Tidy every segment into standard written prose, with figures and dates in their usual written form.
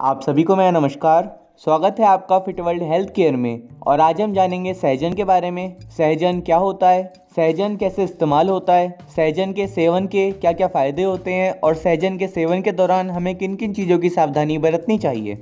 आप सभी को मेरा नमस्कार। स्वागत है आपका फिट वर्ल्ड हेल्थ केयर में। और आज हम जानेंगे सहजन के बारे में। सहजन क्या होता है, सहजन कैसे इस्तेमाल होता है, सहजन के सेवन के क्या क्या फ़ायदे होते हैं और सहजन के सेवन के दौरान हमें किन किन चीज़ों की सावधानी बरतनी चाहिए।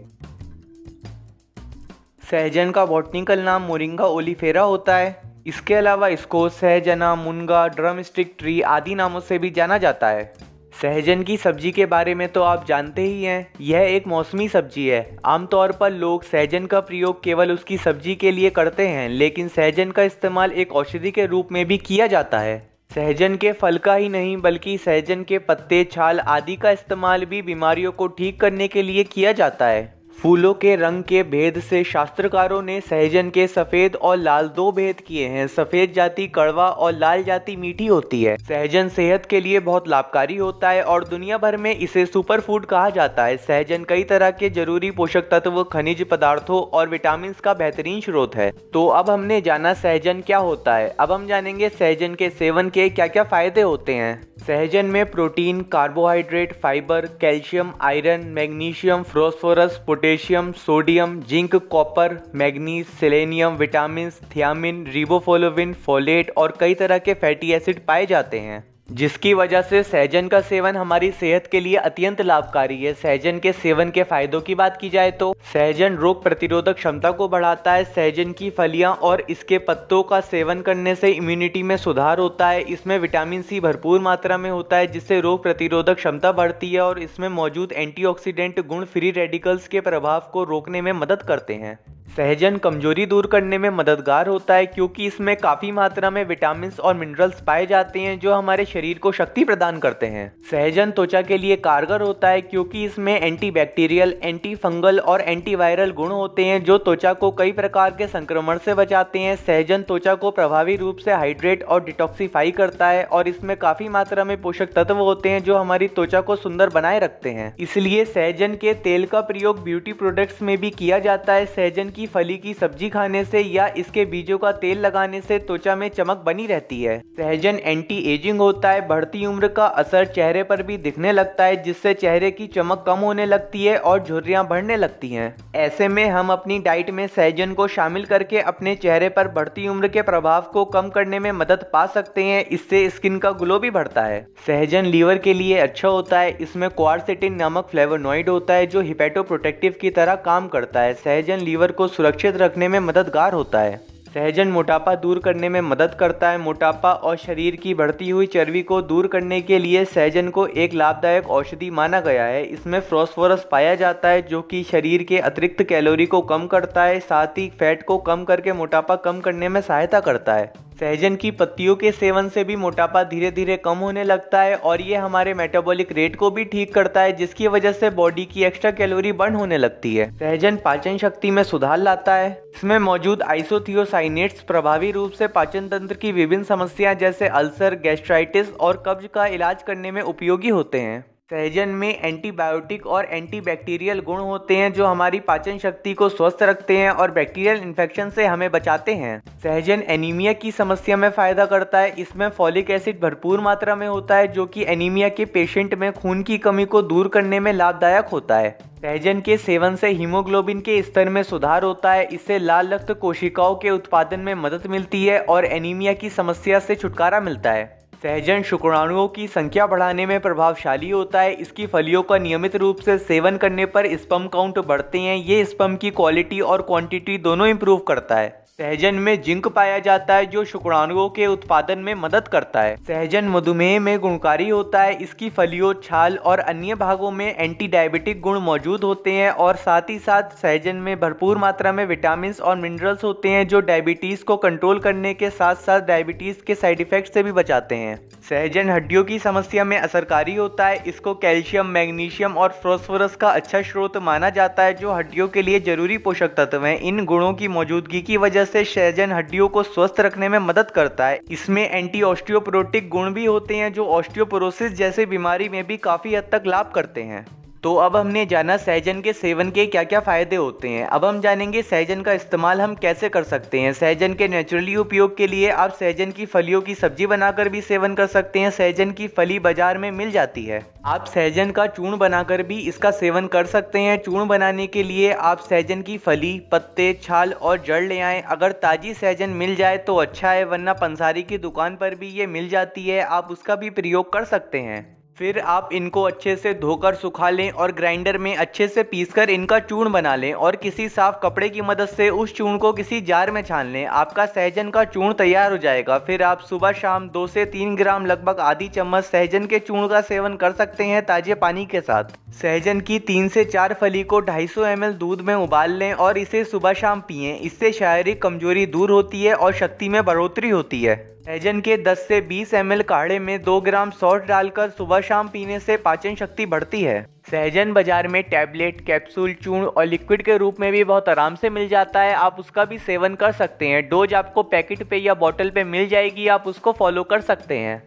सहजन का बॉटनिकल नाम मोरिंगा ओलिफेरा होता है। इसके अलावा इसको सहजना, मुनगा, ड्रम स्टिक ट्री आदि नामों से भी जाना जाता है। सहजन की सब्जी के बारे में तो आप जानते ही हैं, यह एक मौसमी सब्जी है। आमतौर पर लोग सहजन का प्रयोग केवल उसकी सब्जी के लिए करते हैं, लेकिन सहजन का इस्तेमाल एक औषधि के रूप में भी किया जाता है। सहजन के फल का ही नहीं बल्कि सहजन के पत्ते, छाल आदि का इस्तेमाल भी बीमारियों को ठीक करने के लिए किया जाता है। फूलों के रंग के भेद से शास्त्रकारों ने सहजन के सफेद और लाल दो भेद किए हैं। सफेद जाति कड़वा और लाल जाति मीठी होती है। सहजन सेहत के लिए बहुत लाभकारी होता है और दुनिया भर में इसे सुपर फूड कहा जाता है। सहजन कई तरह के जरूरी पोषक तत्व, खनिज पदार्थों और विटामिन का बेहतरीन स्रोत है। तो अब हमने जाना सहजन क्या होता है। अब हम जानेंगे सहजन के सेवन के क्या क्या फायदे होते हैं। सहजन में protein, carbohydrate, fibre, calcium, iron, magnesium, phosphorus, potassium, sodium, zinc, copper, manganese, selenium, vitamin, thiamine, riboflavin, folate और कई तरह के फैटी एसिड पाए जाते हैं, जिसकी वजह से सहजन का सेवन हमारी सेहत के लिए अत्यंत लाभकारी है। सहजन के सेवन के फायदों की बात की जाए तो सहजन रोग प्रतिरोधक क्षमता को बढ़ाता है। सहजन की फलियां और इसके पत्तों का सेवन करने से इम्यूनिटी में सुधार होता है। इसमें विटामिन सी भरपूर मात्रा में होता है, जिससे रोग प्रतिरोधक क्षमता बढ़ती है और इसमें मौजूद एंटीऑक्सीडेंट गुण फ्री रेडिकल्स के प्रभाव को रोकने में मदद करते हैं। सहजन कमजोरी दूर करने में मददगार होता है, क्योंकि इसमें काफ़ी मात्रा में विटामिन और मिनरल्स पाए जाते हैं जो हमारे शरीर को शक्ति प्रदान करते हैं। सहजन त्वचा के लिए कारगर होता है, क्योंकि इसमें एंटीबैक्टीरियल, एंटी फंगल और एंटीवायरल गुण होते हैं जो त्वचा को कई प्रकार के संक्रमण से बचाते हैं। सहजन त्वचा को प्रभावी रूप से हाइड्रेट और डिटॉक्सिफाई करता है और इसमें काफ़ी मात्रा में पोषक तत्व होते हैं जो हमारी त्वचा को सुंदर बनाए रखते हैं। इसलिए सहजन के तेल का प्रयोग ब्यूटी प्रोडक्ट्स में भी किया जाता है। सहजन की फली की सब्जी खाने से या इसके बीजों का तेल लगाने से त्वचा में चमक बनी रहती है। सहजन एंटी एजिंग होता है। बढ़ती उम्र का असर चेहरे पर भी दिखने लगता है, जिससे चेहरे की चमक कम होने लगती है और झुर्रियां बढ़ने लगती हैं। ऐसे में हम अपनी डाइट में सहजन को शामिल करके अपने चेहरे पर बढ़ती उम्र के प्रभाव को कम करने में मदद पा सकते हैं। इससे स्किन का ग्लो भी बढ़ता है। सहजन लीवर के लिए अच्छा होता है। इसमें क्वारसेटिन नामक फ्लेवोनॉइड होता है जो हिपैटोप्रोटेक्टिव की तरह काम करता है। सहजन लीवर को सुरक्षित रखने में मददगार होता है। सहजन मोटापा दूर करने में मदद करता है। मोटापा और शरीर की बढ़ती हुई चर्बी को दूर करने के लिए सहजन को एक लाभदायक औषधि माना गया है। इसमें फास्फोरस पाया जाता है जो कि शरीर के अतिरिक्त कैलोरी को कम करता है, साथ ही फैट को कम करके मोटापा कम करने में सहायता करता है। सहजन की पत्तियों के सेवन से भी मोटापा धीरे धीरे कम होने लगता है और ये हमारे मेटाबॉलिक रेट को भी ठीक करता है, जिसकी वजह से बॉडी की एक्स्ट्रा कैलोरी बर्न होने लगती है। सहजन पाचन शक्ति में सुधार लाता है। इसमें मौजूद आइसोथियोसाइनेट्स प्रभावी रूप से पाचन तंत्र की विभिन्न समस्या जैसे अल्सर, गैस्ट्राइटिस और कब्ज का इलाज करने में उपयोगी होते हैं। सहजन में एंटीबायोटिक और एंटीबैक्टीरियल गुण होते हैं जो हमारी पाचन शक्ति को स्वस्थ रखते हैं और बैक्टीरियल इन्फेक्शन से हमें बचाते हैं। सहजन एनीमिया की समस्या में फायदा करता है। इसमें फॉलिक एसिड भरपूर मात्रा में होता है जो कि एनीमिया के पेशेंट में खून की कमी को दूर करने में लाभदायक होता है। सहजन के सेवन से हीमोग्लोबिन के स्तर में सुधार होता है। इससे लाल रक्त कोशिकाओं के उत्पादन में मदद मिलती है और एनीमिया की समस्या से छुटकारा मिलता है। सहजन शुक्राणुओं की संख्या बढ़ाने में प्रभावशाली होता है। इसकी फलियों का नियमित रूप से सेवन करने पर स्पर्म काउंट बढ़ते हैं। ये स्पर्म की क्वालिटी और क्वांटिटी दोनों इंप्रूव करता है। सहजन में जिंक पाया जाता है जो शुक्राणुओं के उत्पादन में मदद करता है। सहजन मधुमेह में गुणकारी होता है। इसकी फलियों, छाल और अन्य भागों में एंटी डायबिटिक गुण मौजूद होते हैं और साथ ही साथ सहजन में भरपूर मात्रा में विटामिन और मिनरल्स होते हैं जो डायबिटीज को कंट्रोल करने के साथ साथ डायबिटीज के साइड इफेक्ट से भी बचाते हैं। सहजन हड्डियों की समस्या में असरकारी होता है। इसको कैल्शियम, मैग्नीशियम और फास्फोरस का अच्छा स्रोत माना जाता है जो हड्डियों के लिए जरूरी पोषक तत्व हैं। इन गुणों की मौजूदगी की वजह से सहजन हड्डियों को स्वस्थ रखने में मदद करता है। इसमें एंटी ऑस्टियोपोरोटिक गुण भी होते हैं जो ऑस्टियोपोरोसिस जैसे बीमारी में भी काफी हद तक लाभ करते हैं। तो अब हमने जाना सहजन के सेवन के क्या क्या फ़ायदे होते हैं। अब हम जानेंगे सहजन का इस्तेमाल हम कैसे कर सकते हैं। सहजन के नेचुरली उपयोग के लिए आप सहजन की फलियों की सब्जी बनाकर भी सेवन कर सकते हैं। सहजन की फली बाजार में मिल जाती है। आप सहजन का चूर्ण बनाकर भी इसका सेवन कर सकते हैं। चूर्ण बनाने के लिए आप सहजन की फली, पत्ते, छाल और जड़ ले आएँ। अगर ताज़ी सहजन मिल जाए तो अच्छा है, वरना पंसारी की दुकान पर भी ये मिल जाती है, आप उसका भी प्रयोग कर सकते हैं। फिर आप इनको अच्छे से धोकर सुखा लें और ग्राइंडर में अच्छे से पीसकर इनका चूर्ण बना लें और किसी साफ कपड़े की मदद से उस चूर्ण को किसी जार में छान लें। आपका सहजन का चूर्ण तैयार हो जाएगा। फिर आप सुबह शाम 2 से 3 ग्राम लगभग आधी चम्मच सहजन के चूर्ण का सेवन कर सकते हैं ताजे पानी के साथ। सहजन की 3 से 4 फली को 250 ml दूध में उबाल लें और इसे सुबह शाम पिएं। इससे शारीरिक कमजोरी दूर होती है और शक्ति में बढ़ोतरी होती है। सहजन के 10 से 20 ml काढ़े में 2 ग्राम सौंठ डालकर सुबह शाम पीने से पाचन शक्ति बढ़ती है। सहजन बाजार में टैबलेट, कैप्सूल, चूर्ण और लिक्विड के रूप में भी बहुत आराम से मिल जाता है। आप उसका भी सेवन कर सकते हैं। डोज आपको पैकेट पे या बॉटल पे मिल जाएगी, आप उसको फॉलो कर सकते हैं।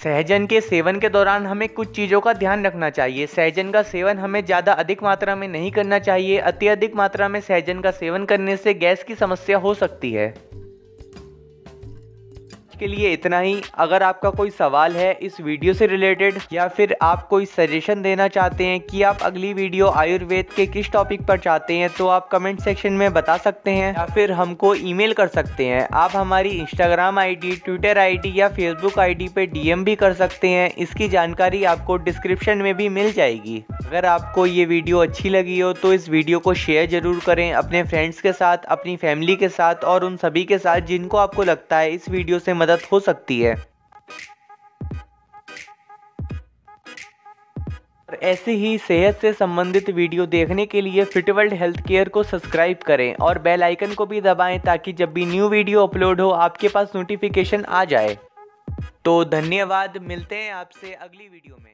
सहजन के सेवन के दौरान हमें कुछ चीज़ों का ध्यान रखना चाहिए। सहजन का सेवन हमें ज़्यादा अधिक मात्रा में नहीं करना चाहिए। अत्यधिक मात्रा में सहजन का सेवन करने से गैस की समस्या हो सकती है। के लिए इतना ही। अगर आपका कोई सवाल है इस वीडियो से रिलेटेड या फिर आप कोई सजेशन देना चाहते हैं कि आप अगली वीडियो आयुर्वेद के किस टॉपिक पर चाहते हैं, तो आप कमेंट सेक्शन में बता सकते हैं या फिर हमको ईमेल कर सकते हैं। आप हमारी इंस्टाग्राम आईडी, ट्विटर आईडी या फेसबुक आईडी पे डीएम भी कर सकते हैं। इसकी जानकारी आपको डिस्क्रिप्शन में भी मिल जाएगी। अगर आपको ये वीडियो अच्छी लगी हो तो इस वीडियो को शेयर ज़रूर करें अपने फ्रेंड्स के साथ, अपनी फैमिली के साथ और उन सभी के साथ जिनको आपको लगता है इस वीडियो से मदद हो सकती है। और ऐसे ही सेहत से संबंधित वीडियो देखने के लिए फिटवर्ल्ड हेल्थ केयर को सब्सक्राइब करें और बेल आइकन को भी दबाएं ताकि जब भी न्यू वीडियो अपलोड हो आपके पास नोटिफिकेशन आ जाए। तो धन्यवाद, मिलते हैं आपसे अगली वीडियो में।